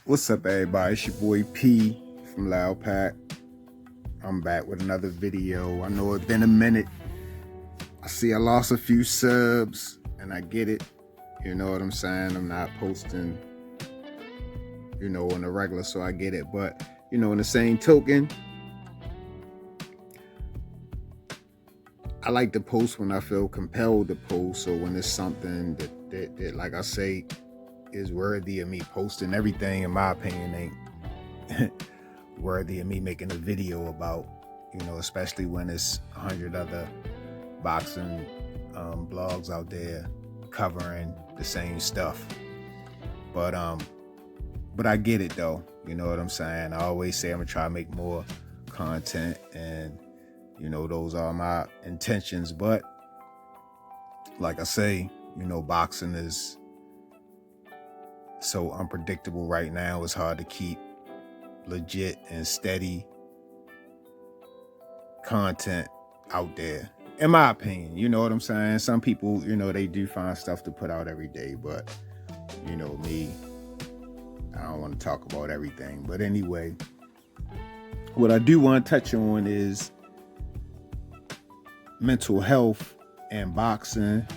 What's up, everybody? It's your boy P from Loud Pack. I'm back with another video. I know it's been a minute. I see I lost a few subs, and I get it. You know what I'm saying? I'm not posting, on the regular, so I get it. But, in the same token, I like to post when I feel compelled to post. So when it's something that like I say, is worthy of me posting. Everything, in my opinion, ain't worthy of me making a video about, especially when it's 100 other boxing blogs out there covering the same stuff. But I get it though. You know what I'm saying? I always say I'm gonna try to make more content, and those are my intentions. But like I say, boxing is so unpredictable right now. It's hard to keep legit and steady content out there, in my opinion. You know what I'm saying? Some people, they do find stuff to put out every day, but me, I don't want to talk about everything. But anyway, what I do want to touch on is mental health and boxing.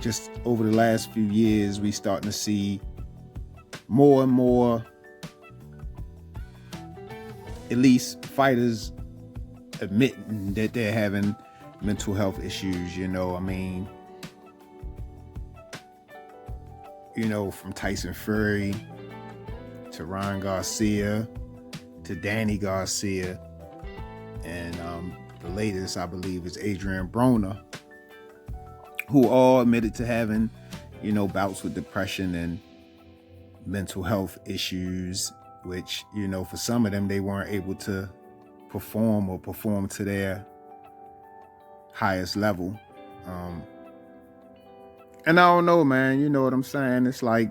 Just over the last few years, we starting to see more and more, at least fighters admitting that they're having mental health issues. From Tyson Fury to Ryan Garcia to Danny Garcia, and the latest, I believe, is Adrian Broner, who all admitted to having, bouts with depression and mental health issues, which, for some of them, they weren't able to perform to their highest level. And I don't know, man, you know what I'm saying? It's like,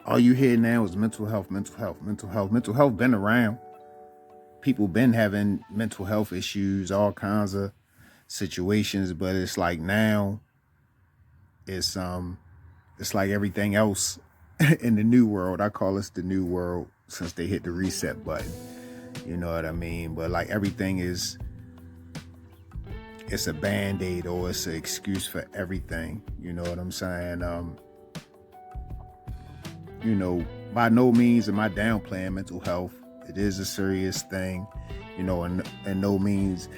all you hear now is mental health. Mental health been around. People been having mental health issues, all kinds of situations, but it's like now it's like everything else in the new world. I call this the new world since they hit the reset button. You know what I mean? But like everything it's a band-aid, or it's an excuse for everything. You know what I'm saying? By no means am I downplaying mental health. It is a serious thing, and no means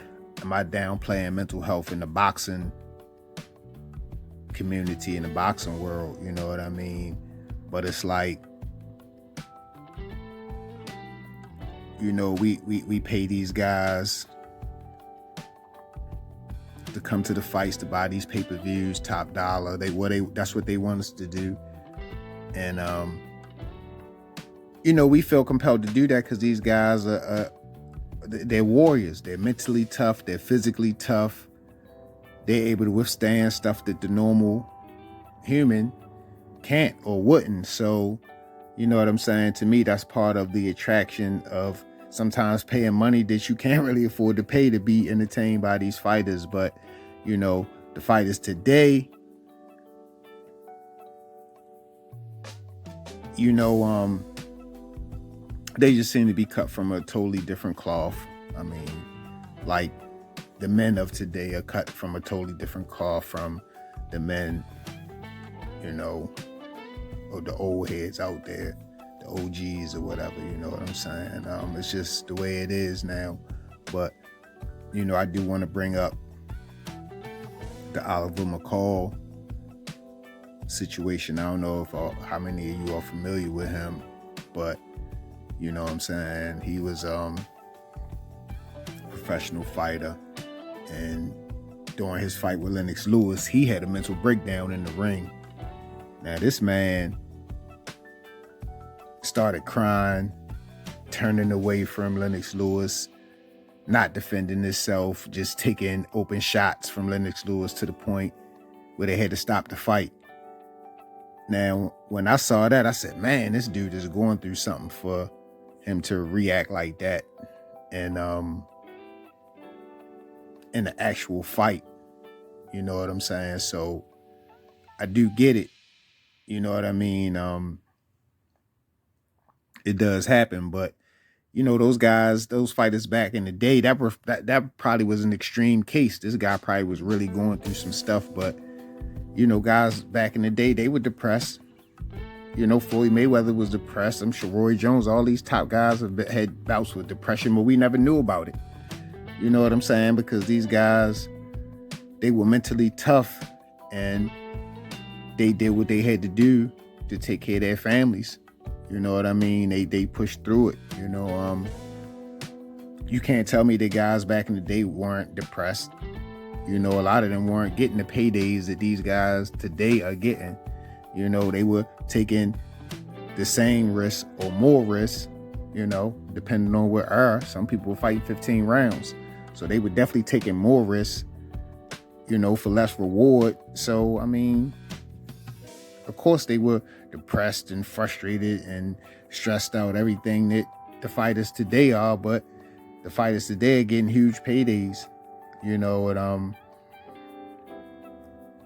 am I downplaying mental health in the boxing community, in the boxing world. You know what I mean? But it's like, we pay these guys to come to the fights, to buy these pay-per-views, top dollar. That's what they want us to do. And we feel compelled to do that because these guys they're warriors. They're mentally tough. They're physically tough. They're able to withstand stuff that the normal human can't or wouldn't. So, you know what I'm saying? To me, that's part of the attraction of sometimes paying money that you can't really afford to pay to be entertained by these fighters. But, the fighters today, they just seem to be cut from a totally different cloth. I mean, like the men of today are cut from a totally different cloth from the men, or the old heads out there, the OGs or whatever, you know what I'm saying? It's just the way it is now. But, I do want to bring up the Oliver McCall situation. I don't know how many of you are familiar with him, but you know what I'm saying? He was a professional fighter, and during his fight with Lennox Lewis, he had a mental breakdown in the ring. Now, this man started crying, turning away from Lennox Lewis, not defending himself, just taking open shots from Lennox Lewis to the point where they had to stop the fight. Now, when I saw that, I said, man, this dude is going through something for him to react like that. And in the actual fight, you know what I'm saying? So I do get it. You know what I mean? It does happen, but those guys, those fighters back in the day, that probably was an extreme case. This guy probably was really going through some stuff, but guys back in the day, they were depressed. Floyd Mayweather was depressed. I'm sure Roy Jones, all these top guys have had bouts with depression, but we never knew about it. You know what I'm saying? Because these guys, they were mentally tough and they did what they had to do to take care of their families. You know what I mean? They pushed through it. You can't tell me the guys back in the day weren't depressed. A lot of them weren't getting the paydays that these guys today are getting. They were taking the same risk or more risk, depending on where are. Some people were fighting 15 rounds. So they were definitely taking more risks, for less reward. So, I mean, of course they were depressed and frustrated and stressed out, everything that the fighters today are, but the fighters today are getting huge paydays, and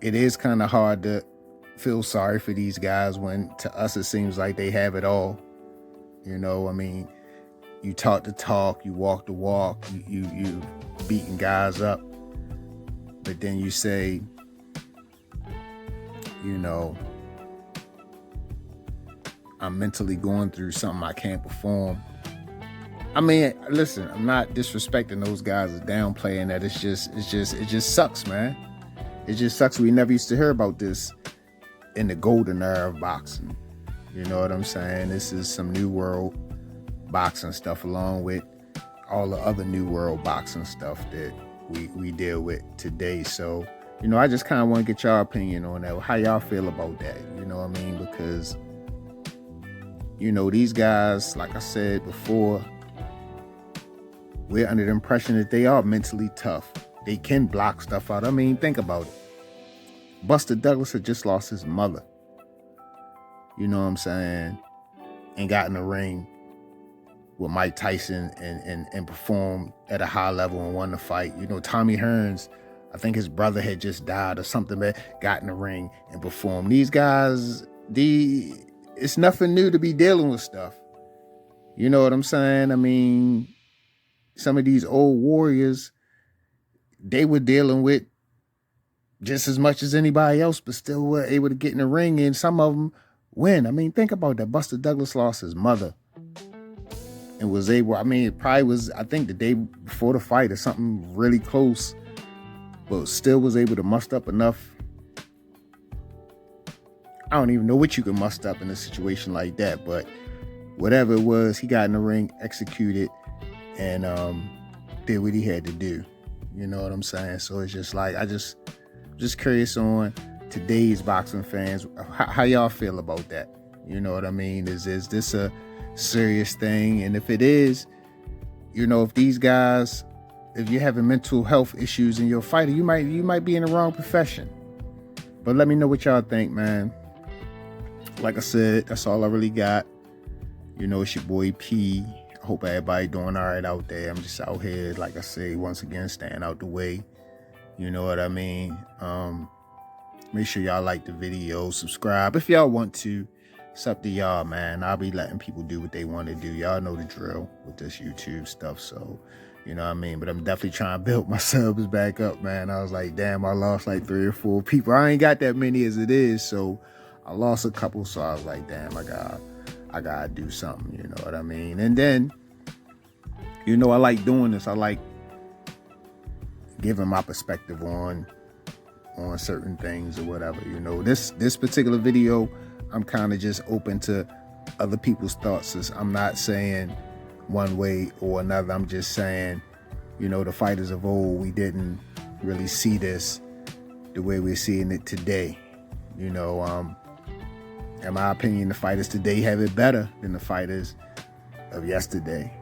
it is kind of hard to feel sorry for these guys when to us it seems like they have it all. I mean, you talk the talk, you walk the walk, you beating guys up, but then you say, I'm mentally going through something I can't perform. I mean, listen, I'm not disrespecting those guys or downplaying that. It just sucks, man. It just sucks. We never used to hear about this in the golden era of boxing. You know what I'm saying? This is some new world boxing stuff along with all the other new world boxing stuff that we deal with today. So, I just kind of want to get y'all opinion on that. How y'all feel about that? You know what I mean? Because, these guys, like I said before, we're under the impression that they are mentally tough. They can block stuff out. I mean, think about it. Buster Douglas had just lost his mother. You know what I'm saying? And got in the ring with Mike Tyson and performed at a high level and won the fight. Tommy Hearns, I think his brother had just died or something, but got in the ring and performed. These guys, it's nothing new to be dealing with stuff. You know what I'm saying? I mean, some of these old warriors, they were dealing with just as much as anybody else, but still were able to get in the ring, and some of them win. I mean, think about that. Buster Douglas lost his mother and was able, it probably was, I think the day before the fight or something really close, but still was able to muster up enough. I don't even know what you can muster up in a situation like that, but whatever it was, he got in the ring, executed, and did what he had to do. You know what I'm saying? So it's just like, just curious on today's boxing fans, how y'all feel about that? You know what I mean? Is this a serious thing? And if it is, if these guys, if you're having mental health issues in your fighter, you might be in the wrong profession. But let me know what y'all think, man. Like I said, that's all I really got. It's your boy P. I hope everybody doing all right out there. I'm just out here, like I say, once again, staying out the way. You know what I mean? Make sure y'all like the video, subscribe if y'all want to. It's up to y'all, man. I'll be letting people do what they want to do. Y'all know the drill with this YouTube stuff. So, you know what I mean? But I'm definitely trying to build my subs back up, man. I was like, damn, I lost like 3 or 4 people. I ain't got that many as it is. So I lost a couple. So I was like, damn, I gotta do something. You know what I mean? And then, I like doing this. I like giving my perspective on certain things or whatever. This particular video, I'm kind of just open to other people's thoughts. I'm not saying one way or another. I'm just saying, the fighters of old, we didn't really see this the way we're seeing it today. In my opinion, the fighters today have it better than the fighters of yesterday.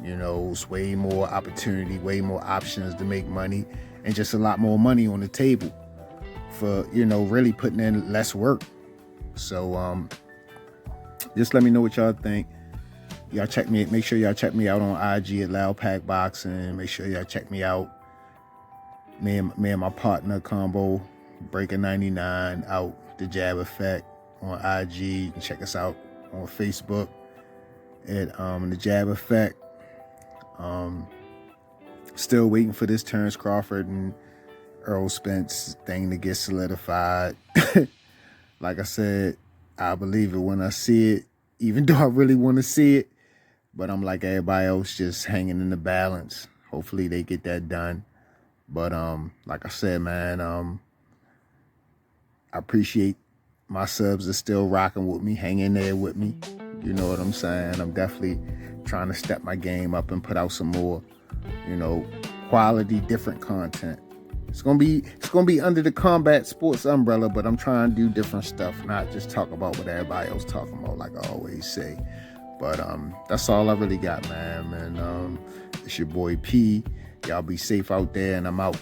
It's way more opportunity, way more options to make money, and just a lot more money on the table for, really putting in less work. So just let me know what y'all think. Y'all make sure y'all check me out on IG at Loud Pack Boxing. Make sure y'all check me out. Me and my partner combo, Breaker 99 out. The Jab Effect on IG. You can check us out on Facebook at The Jab Effect. Still waiting for this Terrence Crawford and Earl Spence thing to get solidified. Like I said, I believe it when I see it, even though I really want to see it. But I'm like everybody else, just hanging in the balance. Hopefully they get that done. But like I said, man, I appreciate my subs are still rocking with me, hanging there with me. You know what I'm saying? I'm definitely trying to step my game up and put out some more, quality, different content. It's gonna be under the combat sports umbrella, but I'm trying to do different stuff, not just talk about what everybody else talking about, like I always say. But that's all I really got, man. And it's your boy P. Y'all be safe out there, and I'm out.